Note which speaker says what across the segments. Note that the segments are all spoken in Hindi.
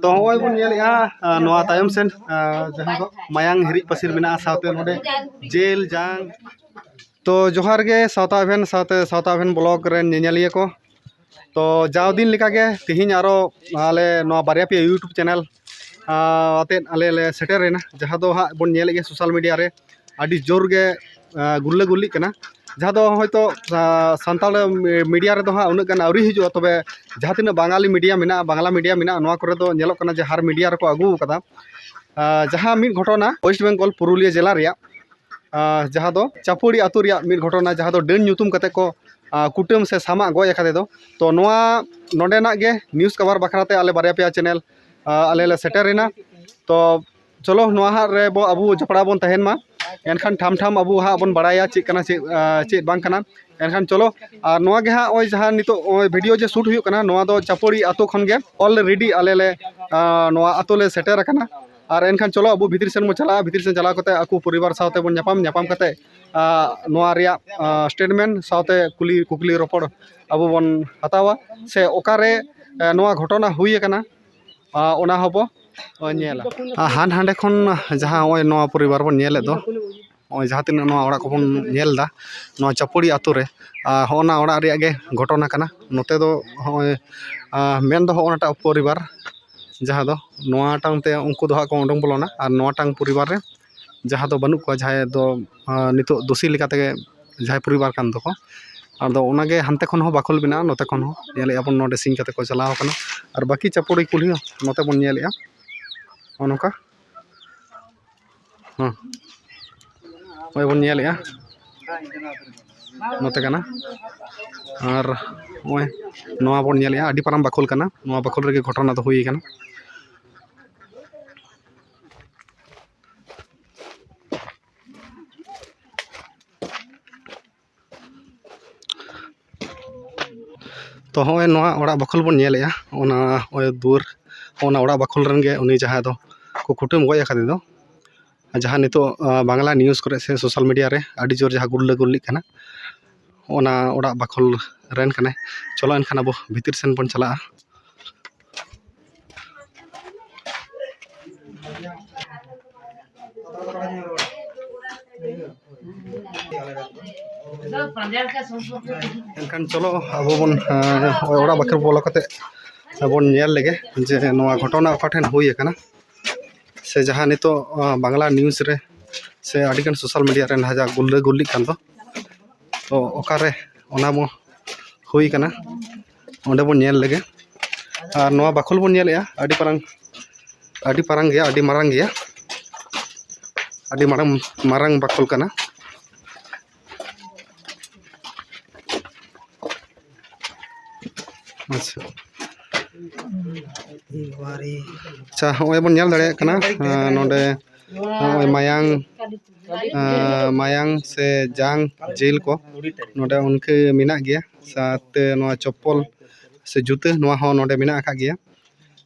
Speaker 1: तो हॉय बन नवा तायम सेन जहां दो मायांग हिरिज पासिर मेना साथे नोडे जेल जांग तो जोहार गे सावता इवेंट सावता इवेंट ब्लॉग रे नेनेलिया को तो जाव दिन लेका गे तिहिन आरो आले नवा बारिया पे यूट्यूब चैनल आते आले ले सेटेरेना जहां दो हा बन नेल गे सोशल मीडिया रे आदि जोर गे गुल्ले गुल्ली कना जहां दो होयतो सानताल मीडिया रे दो हा उन गान आवरी हिजु तबे जहां तिना बांगाली मीडिया मेना बांगला मीडिया मेना नवा करे दो नेलो कना जे हर मीडिया रे को आगु कदा जहां मिद घटना वेस्ट बेंगल पुरुलिया जिला रे जहां दो चापुड़ी आतु रे मिद घटना जहां दो डेन ᱧᱩᱛᱩᱢ कते को कुटुम से सामा गय अखादे दो तो नवा नोडेना गे न्यूज़ कवर बखराते आले बारे पे चैनल आले ले सेटेरेना तो चलो नवा हा रे बो अबु जपड़ा बोन तहेन मा एनखान ठाम ठाम अबु हा बोन बड़ाया चेक कना चेक बांग कना एनखान चलो और नवा गे हा ओय जहां नितो वीडियो जे शूट हुयु कना नवा दो चापुड़ी आतु खन गे ऑलरेडी आले ले नवा आतु ले सेटेर कना और एनखान चलो अबु भितर सेन मो चला भितर सेन चला कते आकु परिवार साथे बोन ᱧᱟᱯᱟᱢ कते नवा रिया स्टेटमेंट साथे कुकली रोपड़ अबु बोन हतावा से ओकारे नवा घटना हुई कना ओना हबो नेला हान हांडे खन जहां ओय नवा परिवार बोन नेले दो ओय जहां तिन नवा ओड़ा को बोन नेलदा नवा चापुड़ी आतु रे होना ओड़ा रिया गे घटना कना नोते दो ओय मेन दो ओनाटा परिवार जहां दो नवा टांग ते उनको दो को ओडोंग बोलोना और नवा टांग परिवार रे जहां दो बनु को जहां दो नितो दोषी लेका ते जहां परिवार कान दो को आदो ओनागे हानते खन हो बाखल बिना नोते खन हो नेले अपन नोडे सिंग कते को चलाव कना और बाकी चापुड़ी कुली नोते बोन नेलेया ओनका ओय बोन नेलेया नोते कना और ओय नवा बोन नेलेया आडी पाराम बाखल कना नवा बाखल रे घटना तो हुई कना तो होय नवा ओड़ा बाखल बोन नेलेया ओना ओय दूर ओना ओड़ा बाखल रन गे उनी जहां दो को कुटुम गय अखादे दो जहां नितो बांग्ला न्यूज़ करे से सोशल मीडिया रे आडी जोर जहां गुल्ले गुल्ली कना ओना ओड़ा बाखल रेन कने चलो एनखान अब भितर सेन बोन चला एनखान चलो अब बोन ओड़ा बाखल बोलो कते बोन नेल लेगे जे नवा घटना ओकाठेन हुई कना से जहां नितो बांग्ला न्यूज़ रे से आडिगन सोशल मीडिया रे हाजा गुल्ले गुल्ली कान दो तो ओकारे ओना मो हुई कना ओंडे बोन नेल लेगे और नवा बाखल बोन नेलेया आडी पारंग गया आडी मारंग बाखल कना अच्छा ओय बोन नेल दाड़े कना नोडे मायांग से जांग जेल को नोडे उनके मिना गया साथ नवा चप्पल से जूते नवा हो नोडे मिना आका गया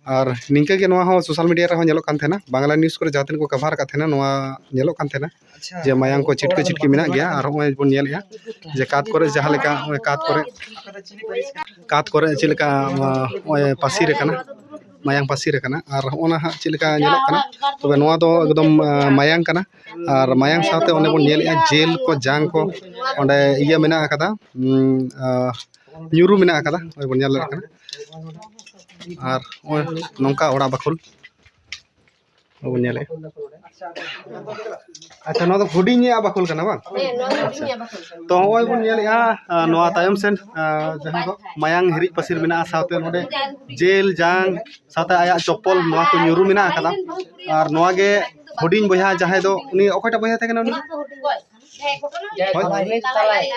Speaker 1: और निंके के नवा हो सोशल मीडिया रे हो नेलो कान थेना बांग्ला न्यूज़ करे जातिन को कवर का थेना नवा नेलो कान थेना जे मायांग को चिटके मिना गया और ओय बोन नेलया जे कात करे जहां लेका कात करे चिलका ओय पासी रे कना मायांग पासी रे कना और ओना हा चिलका नेलो कना तबे नवा दो एकदम मायांग कना और मायांग साथे ओने बोन नेलया जेल को जांग को ओंडे इया मेना आकादा न्यूरू मेना आकादा ओय बोन नेल कना और ओय नोंका ओड़ा बाखल बोन नेले अच्छा नो तो हुडिंग बाखल कना बा तो ओय बोन नेलया नवा तायम सेन जहां दो मायांग हिरिज पासिर मेना साथे नोडे जेल जांग साथे आया चप्पल नवा को न्यूरू मेना आकादा और नवा गे हुडिंग बया जहां दो उनी ओकटा बया थे कना उनी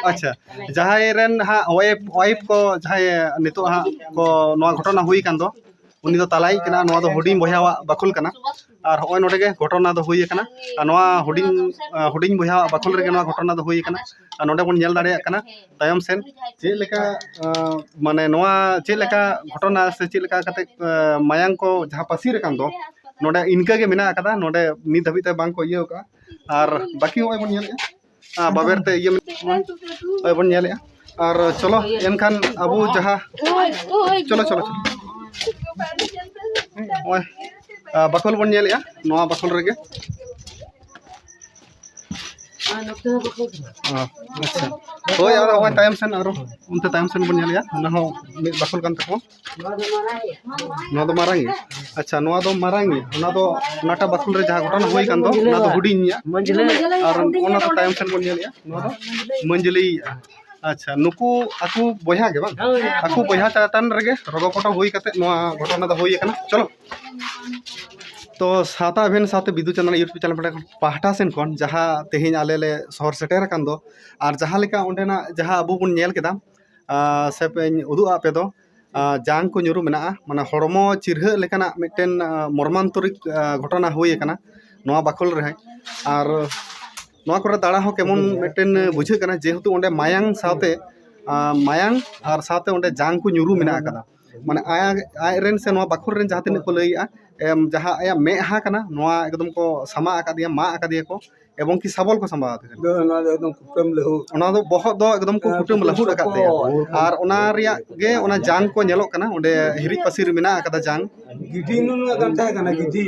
Speaker 1: अच्छा जहां रेन हा वाइफ को जहां नितो हा को नवा घटना हुई कान दो उनी दो तालाई कना नवा दो हुडिंग बया बाखल कना और होय नोडे गे घटना दो हुई कना नवा हुडिंग बया बाखल रे नवा घटना दो हुई कना नोडे बोन नेल दाड़े कना तायम सेन चे लेका माने नवा चे लेका घटना से चे लेका कते मायांग को जहां पासी रे कान दो नोडे इनका के मेना आकादा नोडे नि धबी ते बांग को इयो का और बाकी होय बोन नेल बाबेर ते ये होय बोन नेल और चलो एनखान अबु जहां चलो ओए बखोल बन नेलिया नवा बखोल रेगे अच्छा होय आरो ओय टाइम सेन आरो उनते टाइम सेन बन नेलिया ना हो मिद बखोल कान तको नवा दो मारांगी अच्छा नवा दो मारांगी ना दो नाटा बखोल रे जहा घटना होई कान दो ना दो हुडिनिया और ओना तो टाइम सेन बन नेलिया नवा दो मंजली अच्छा नुकु आकु बया के बांग आकु बया चाटान रेगे रगपटा होई काते नवा घटना दो होई काना चलो तो साता अभेन साथे बिदु चंदन यूट्यूब चैनल पाहटा सेन कोन जहाँ तेहिं आले ले शहर सेटेर कान दो और जहाँ लेका ओंडेना जहाँ अबु बुन नेल केदा से पे उदु आपे दो जांग को nyuru मेना माने हड़मो चिरह लेकाना मिटेन मर्मांतरिक घटना हुई काना नवा बाखल रे और नवा करे दाड़ा हो केमन मिटेन बुझे काना जेहेतु ओंडे मायांग साथे मायांग और साथे ओंडे जांग को nyuru मेना कादा माने आय रेन से नवा बाखल रेन जहाँ तिन को लइया जहाँ आया मेहा काना नवा एकदम को समा आकादिया मा आकादिया को एवं की सबल को समा एकदम कुटुम लहु ओना दो बहुत दो एकदम को कुटुम लहु आकादिया और ओना रिया गे ओना जांग को नेलो काना ओंडे हिरिज पसिर मेना आकादा जांग गिधी नु कांता काना गिधी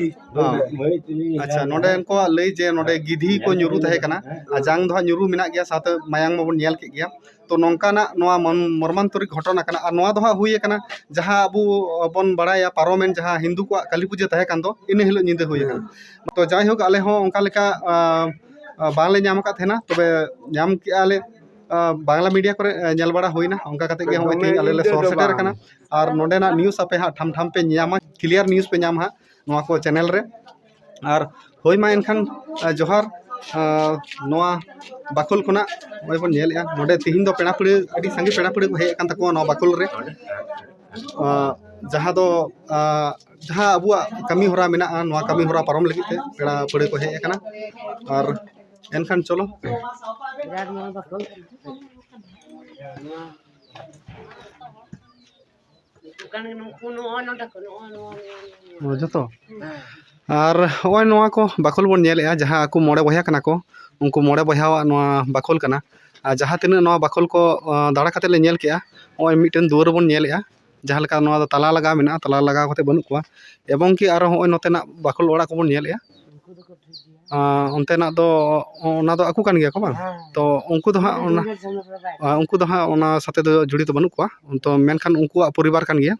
Speaker 1: अच्छा नोडे को लई जे नोडे गिधी को nyuru तहे काना जांग दो nyuru मेना गया साथ मायांग मबन नेल के गया तो नौकाना नवा मर्मांतरिक घटना काना और नवा दो हुई काना जहाँ अबु बन बड़ाया पारोमेन जहाँ हिंदू को काली पूजा तहे कान दो इन हिलो निंदे हुई तो जाय होक आले हो ओंका लेका बांगले ᱧᱟᱢ ᱟᱠᱟᱫ ᱛᱟᱦᱮᱱᱟ तबे ᱧᱟᱢ केआले बांग्ला मीडिया करे नेल बड़ा होइना ओंका कते गे होय ती आले ले सोर सेटर काना और नोडेना न्यूज़ आपे हा ठम ठम पे ᱧामा क्लियर न्यूज़ पे ᱧाम हा नवा को चैनल रे और होय मा एनखान जोहार नवा बाकुल खुना ओय बन नेल या नोडे तिहिन दो पेड़ा पड़ी अडी संगे पेड़ा पड़ी को हे कान तको नवा बाकुल रे जहाँ दो जहाँ अबुआ कमी होरा मेना नवा कमी होरा पारम लगी ते पेड़ा पड़ी को हे काना और एनखान चलो जो और ओय नवा को बाकुल बन नेलेआ जहाँ आकु मोड़े बया कना को उनको मोड़े बयावा नवा बाकुल कना जहाँ तिना नवा बाकुल को दाड़ा कते ले नेल केआ ओय मिटन दुआर बन नेलेआ जहाँ लेका नवा तला लगा मेना तला लगा कते बनु को एवं की आरो ओय नोतेना बाकुल ओड़ा को बन नेलेआ ontenak do ona do aku kan gaya ko bang to unku do ha ona unku do ha ona sate do judi to banuk ko to menkhan unkuak poribar kan gaya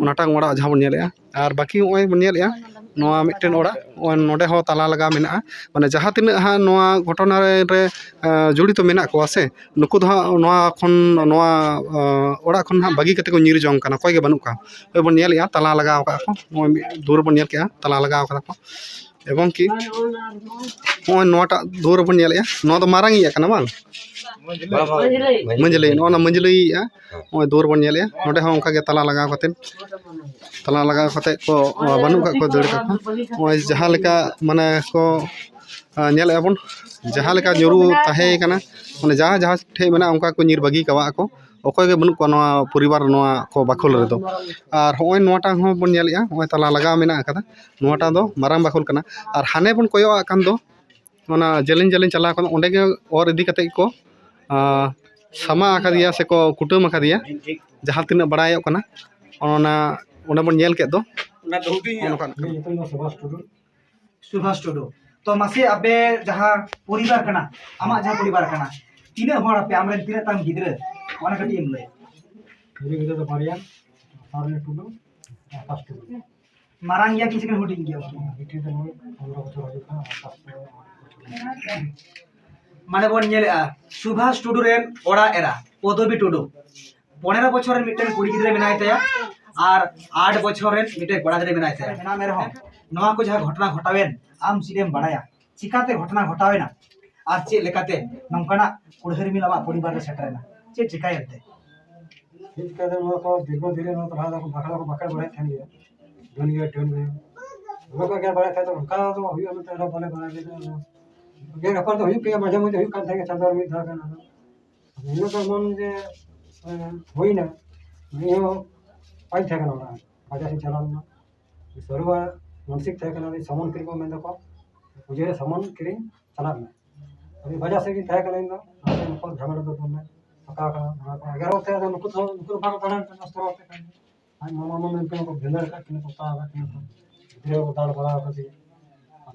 Speaker 1: onatang ora jaha bon nyelea ar baki oy bon nyelea noa mitten ora on node ho tala laga mena mane jaha tina ha noa घटना रे judi to mena ko ase nuku do ha noa khon noa ora khon ha bagi kate ko nyir jong kana koy ge banuk ka oy bon nyelea tala laga ka ko dur bon nyel ke tala laga ka ko एवं की नोटा दूर बन नेल या तो मारांग या कना बांग मंजली नोना मंजली या ओय दूर बन नेल या नोडे हो ओंका गे तला लगाव कते को बनु का को दड़ का ओय जहां लेका माने को नेल एबन जहां लेका जरू ताहे कना माने जहां जहां ठे मेना ओंका को निर बगी कावा को ओकोय गे बनु को नोआ परिवार नोआ को बाखोल रे दो और होय नोटा हो बन नेल या ओय तला लगा मेना कदा नोटा दो मारांग बाखोल कना और हाने बन कोयो कान दो ओना जेलिन जेलिन चला को ओंडे गे और इदी कते को समा आकादिया से को कुटुम आकादिया जहां तिना बड़ायो कना ओना ओना बन नेल के दो ओना दोहुदी
Speaker 2: सुभाष टुडू तो मासे अबे जहां परिवार कना आमा जहां परिवार कना तीना हर पे आमरे तीना ताम गिदरे ओना कटी एम ले गिदरे तो बारिया सारने टुडू आकाश टुडू मारांग या किसी के हुडिंग गया बिटी तो 15 बछर हो गया माने बन नेले सुभाष टुडू रेन ओड़ा एरा पदवी टुडू 15 बछर मिटन कुड़ी गिदरे मेनाय तया और 8 बछर मिटे बड़ा गिदरे मेनाय तया मेना मेरे हो नवा को जहां घटना घटावेन आम सिरेम बड़ाया चिकाते घटना घटावेना और चे लेकाते नंकना कुड़हर मिलावा परिवार रे सेटरेना चे चिकायते चिकाते नो को धीरे धीरे नो तला को बाखला को बाकर बड़ाय थानी दुनिया टन में लोग का बड़ा था तो का तो हुई हम तो बने बना दे गे रपर तो हुई के मजे मजे हुई कान थे चादर में था ना नो तो मन जे होई ना नियो पाई था ना बाजा से चला ना सरवा मानसिक था ना सामान किरी को में देखो मुझे सामान किरी चला ना अभी बाजा से की था ना ना को झगड़ा तो में पका का अगर होते तो नुको भाग पड़ा नष्ट होते
Speaker 3: आज मामा मामा इनके को भेलर का किन को ता का किन को गिरे को दाल बड़ा का दी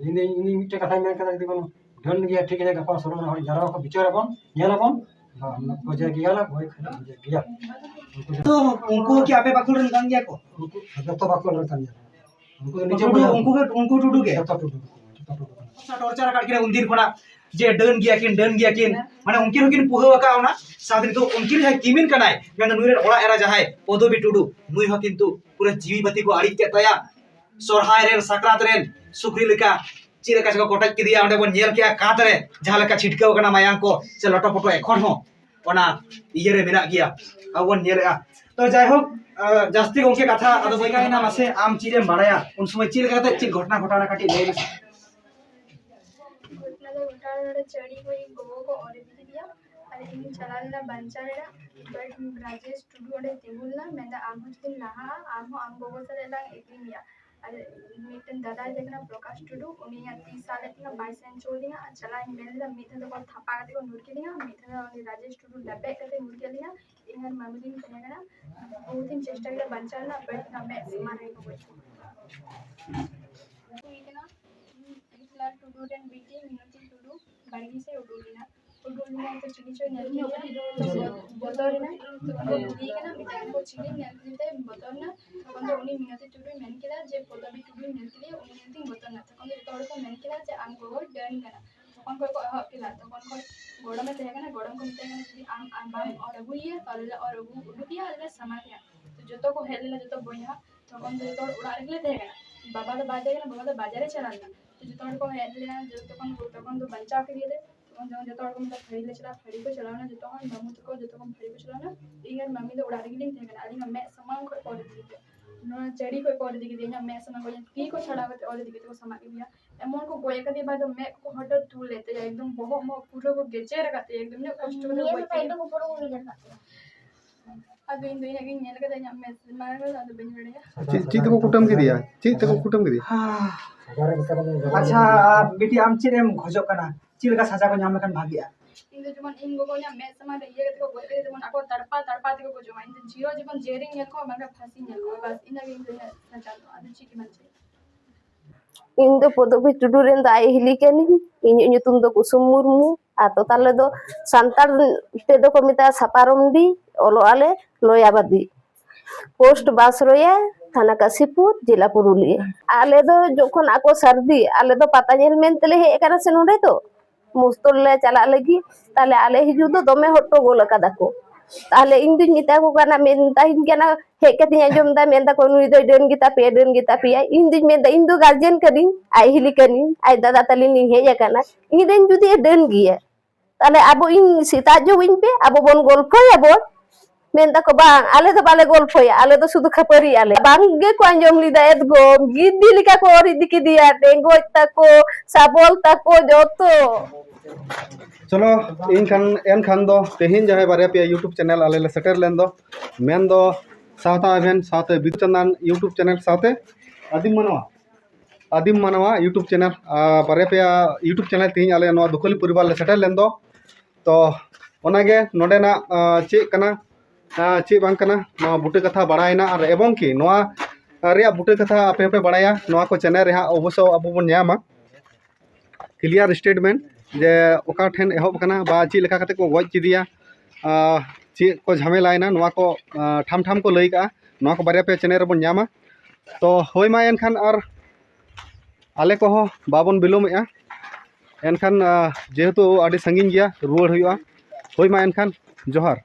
Speaker 3: इने इने मिटे कथा में कदा दी कोनो ढन गया ठीक है गपा सरो ना जरा को बिचार बन येला बन हम को जे गया ला कोई खना जे गया
Speaker 2: तो उनको क्या आपे बाकुल रन गान गया को
Speaker 3: तो बाको रहता उनको नीचे
Speaker 2: उनको टुडू के
Speaker 3: तो
Speaker 2: टॉर्चर काट के उन दिन कोना जे डन गया किन माने उनकिन उनकिन पुहो का होना सादिन तो उनकिन है किमिन कनाय मेन नुरे ओड़ा एरा जहाय पदबी टुडू नुई हो किंतु पूरा जीवी बती को आड़ी के तया सोरहाय रेन साकरात रेन सुक्री लेका चिरे का कोटक के दिया बन नेल के कात रे जहां लेका छिटकाव कना मायांग को से लटो पटो एखन हो ओना इये रे मेना गया अवन नेलआ तो जाय हो जास्ती उनके कथा अदो बई का ना मासे आम चिरे बाड़ाया उन समय चिल काते चिल घटना घटाना काटी ले
Speaker 4: घटना तो घटाना चढ़ी कोई गोगो को और दी दिया अरे इन चलाना बंचारेड़ा बट राजेश टुडू ओडे तिगुलना मेंदा आम दिन लहा आम गोगो से लंग एकलिया अरे मीटन दादा देखना प्रकाश टुडू उनी 30 साल तिना 22 एन चोलिया चला इन मेलदा मीठा तो को थापा काटे को नुर के लिया मीठा उनी राजेश टुडू डब्बे काटे नुर के लिया इनर मामलिन कनेगना बहुत दिन चेष्टा के बंचाना बट ना मैं मारे को इतना लाल टुडू रेन बीटी मिनती टुडू बाड़ी से उडुलिना तो चिली चो नेल के बदर ना तो दी के ना मिटा को चिली नेल के बदर ना तो उनी मिनती टुडू मेन केला जे पदबी टुडू नेल के उनी नेल बदर ना तो तोड़ को मेन केला जे आम को डन कना तखन को हक केला तखन को गोड़ा में तहे कना गोड़ा को मिटा कना जदी आम बाम और अगुइए और अगु उडुकिया अले सामान तो जतो को हेलेला जतो बोया तखन जो तोड़ उड़ा रखले तहे कना बाबा तो बाजे कना बाबा तो बाजारे चलाना तो जतो को हेलेला तखन तो बंचा के लिए जो को मतलब फड़ी ले चला फड़ी को चलाना जो मामू को जो फड़ी को चलाना इगर मम्मी तो उड़ा रही थे अली मैं सामान को और दी नो चढ़ी को और दी देना मैं सामान को की को छड़ा को और दी को सामान दिया एमन को गोय कदे बाद मैं को हटर टूल लेते एकदम बहुत मो पूरा को गेचे रखते एकदम ने कष्ट को गोय पे को पूरा को लेते अब इन दोनों के नेल का मैं मार को तो बन गया
Speaker 1: चीत को कुटम के दिया चीत को कुटम के दिया
Speaker 2: अच्छा बेटी आम चिरेम खोजो कना चिल का साजा को नाम कन भागिया
Speaker 4: इन जमन इन गो कोना मैं समा ये को गोय के जमन आको तड़पा ते को जमा इन जीरो जीवन जेरिंग नेल को मगा फांसी नेल को बस इन इन सचा आदि चिकी मन
Speaker 5: इन दो पदबी टुडू रेन दा हिली केनी इन nyutum do kusum murmu ato tale do santar te do ko mita saparomdi olo ale loyabadi post basroya थाना काशीपुर जिला पुरुलिया आले दो जोखन आको सर्दी आले दो पता नेल मेनतले हे एकरा से नोडे तो मुस्तल ले चला लगी ताले आले हिजु दो दमे हट्टो गोल कदा को ताले इन दिन मिता को काना मेनता इन केना हे कति आजम दा मेनता को नुई दो डेन गीता पिया इन दिन मेनता इन दो गार्जियन कदी आई हिली कनी आई दादा तली नि हे या काना इन दिन जुदी डेन गिया ताले आबो इन सीता जो इन पे आबो बन गोल्फो याबो मेनता को बांग आले तो बाले गोल्फोया आले तो सुदु खपरी आले बांगे को अंजम लिदा एदगो गिद्दी लिका को और दिकी दिया डेंगो तको साबोल तको जोतो
Speaker 1: चलो इन खान दो तेहिन जहां बारे पे यूट्यूब चैनल आले ले सेटर लेन दो मेन दो सावता इवेंट सावते बिदचंदन यूट्यूब चैनल सावते आदिम मानवा यूट्यूब चैनल बारे पे यूट्यूब चैनल तेहिन आले नो दुखली परिवार ले सेटर लेन दो तो ओनागे नोडेना चे कना चे बांग कना नवा बुटे कथा बड़ायना और एवं कि नवा रिया बुटे कथा आपे पे बड़ाया नवा को चैनल रे अवश्य अबो बन न्यामा क्लियर स्टेटमेंट जे ओका ठेन एहब कना बा ची लेखा कते को गज चिदिया ची को झमेलायना नवा को ठाम ठाम को लई का नवा को बारे पे चैनल रे बन न्यामा तो होय मा एनखान और आले को हो बाबन बिलोमेआ एनखान जेहेतु आडी संगिन गया रुवाड़ हुआ होय मा एनखान जोहार।